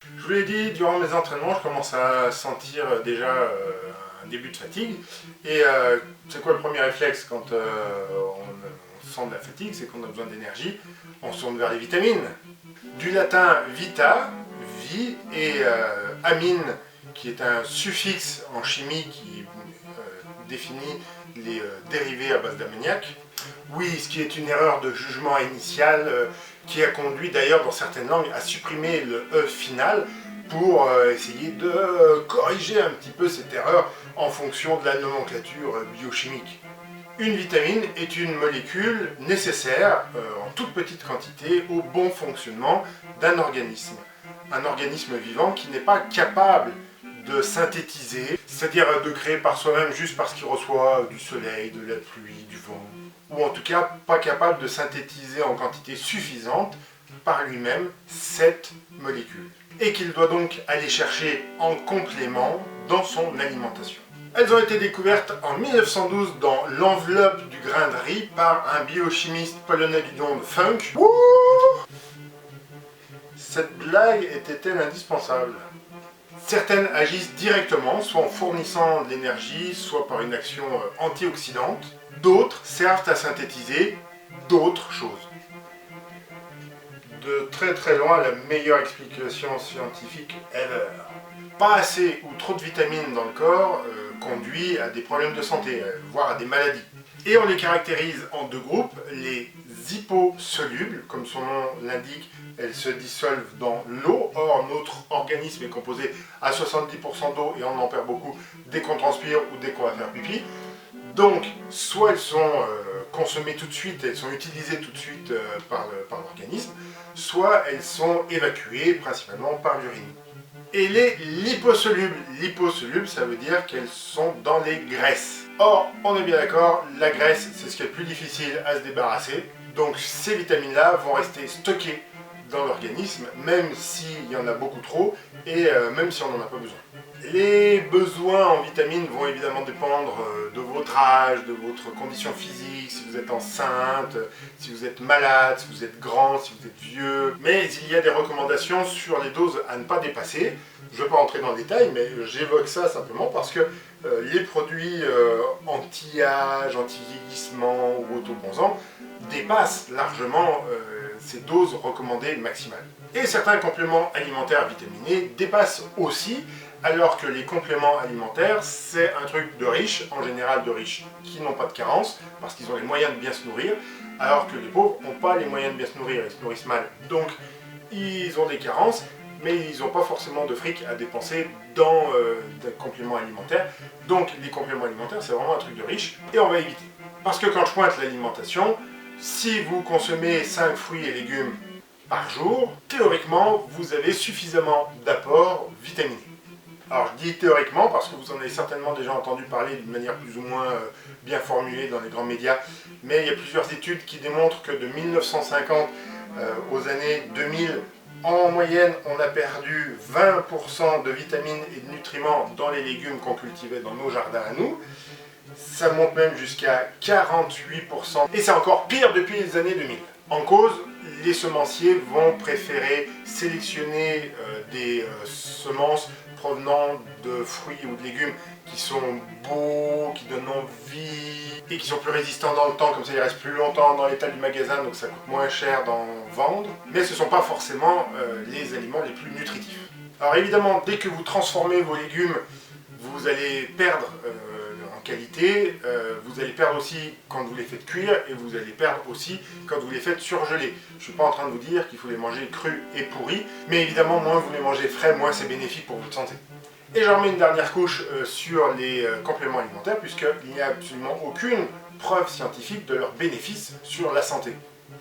Je vous l'ai dit, durant mes entraînements, je commence à sentir déjà un début de fatigue. Et c'est quoi le premier réflexe quand on sent de la fatigue? C'est qu'on a besoin d'énergie. On se tourne vers les vitamines. Du latin vita, vie, et amine, qui est un suffixe en chimie qui définit les dérivés à base d'ammoniac. Oui, ce qui est une erreur de jugement initial qui a conduit d'ailleurs dans certaines langues à supprimer le E final pour essayer de corriger un petit peu cette erreur en fonction de la nomenclature biochimique. Une vitamine est une molécule nécessaire en toute petite quantité au bon fonctionnement d'un organisme. Un organisme vivant qui n'est pas capable de synthétiser, c'est-à-dire de créer par soi-même juste parce qu'il reçoit du soleil, de la pluie, du vent, ou en tout cas pas capable de synthétiser en quantité suffisante par lui-même cette molécule, et qu'il doit donc aller chercher en complément dans son alimentation. Elles ont été découvertes en 1912 dans l'enveloppe du grain de riz par un biochimiste polonais du nom de Funk. Cette blague était-elle indispensable? Certaines agissent directement, soit en fournissant de l'énergie, soit par une action antioxydante. D'autres servent à synthétiser d'autres choses. De très très loin, la meilleure explication scientifique ever. Pas assez ou trop de vitamines dans le corps conduit à des problèmes de santé, voire à des maladies. Et on les caractérise en deux groupes, les hyposolubles, comme son nom l'indique, elles se dissolvent dans l'eau. Or, notre organisme est composé à 70% d'eau et on en perd beaucoup dès qu'on transpire ou dès qu'on va faire pipi. Donc, soit elles sont consommées tout de suite, elles sont utilisées tout de suite par l'organisme, soit elles sont évacuées principalement par l'urine. Et les liposolubles, liposolubles, ça veut dire qu'elles sont dans les graisses. Or, on est bien d'accord, la graisse, c'est ce qui est le plus difficile à se débarrasser. Donc ces vitamines-là vont rester stockées dans l'organisme, même s'il y en a beaucoup trop, et même si on n'en a pas besoin. Les besoins en vitamines vont évidemment dépendre de votre âge, de votre condition physique, si vous êtes enceinte, si vous êtes malade, si vous êtes grand, si vous êtes vieux. Mais il y a des recommandations sur les doses à ne pas dépasser. Je ne vais pas entrer dans le détail, mais j'évoque ça simplement parce que les produits anti-âge, anti-vieillissement ou autobronzants dépassent largement ces doses recommandées maximales. Et certains compléments alimentaires vitaminés dépassent aussi, alors que les compléments alimentaires, c'est un truc de riches, en général de riches qui n'ont pas de carence, parce qu'ils ont les moyens de bien se nourrir, alors que les pauvres n'ont pas les moyens de bien se nourrir, ils se nourrissent mal. Donc, ils ont des carences, mais ils n'ont pas forcément de fric à dépenser dans des compléments alimentaires. Donc, les compléments alimentaires, c'est vraiment un truc de riche, et on va éviter. Parce que quand je pointe l'alimentation, si vous consommez 5 fruits et légumes par jour, théoriquement, vous avez suffisamment d'apports vitaminés. Alors je dis théoriquement parce que vous en avez certainement déjà entendu parler d'une manière plus ou moins bien formulée dans les grands médias, mais il y a plusieurs études qui démontrent que de 1950 aux années 2000, en moyenne, on a perdu 20% de vitamines et de nutriments dans les légumes qu'on cultivait dans nos jardins à nous. Ça monte même jusqu'à 48%. Et c'est encore pire depuis les années 2000. En cause, les semenciers vont préférer sélectionner des semences provenant de fruits ou de légumes qui sont beaux, qui donnent envie et qui sont plus résistants dans le temps, comme ça ils restent plus longtemps dans l'étal du magasin, donc ça coûte moins cher d'en vendre. Mais ce ne sont pas forcément les aliments les plus nutritifs. Alors évidemment, dès que vous transformez vos légumes, vous allez perdre en qualité, vous allez perdre aussi quand vous les faites cuire et vous allez perdre aussi quand vous les faites surgeler. Je ne suis pas en train de vous dire qu'il faut les manger crus et pourris, mais évidemment moins vous les mangez frais, moins c'est bénéfique pour votre santé. Et j'en mets une dernière couche sur les compléments alimentaires puisqu'il n'y a absolument aucune preuve scientifique de leurs bénéfices sur la santé.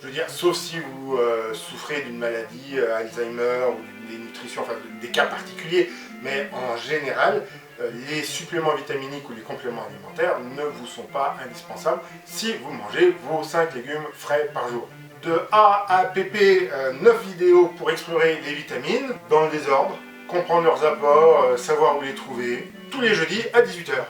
Je veux dire, sauf si vous souffrez d'une maladie, Alzheimer ou des nutritions, enfin des cas particuliers, mais en général, les suppléments vitaminiques ou les compléments alimentaires ne vous sont pas indispensables si vous mangez vos 5 légumes frais par jour. De A à PP, 9 vidéos pour explorer les vitamines dans le désordre, comprendre leurs apports, savoir où les trouver, tous les jeudis à 18 h.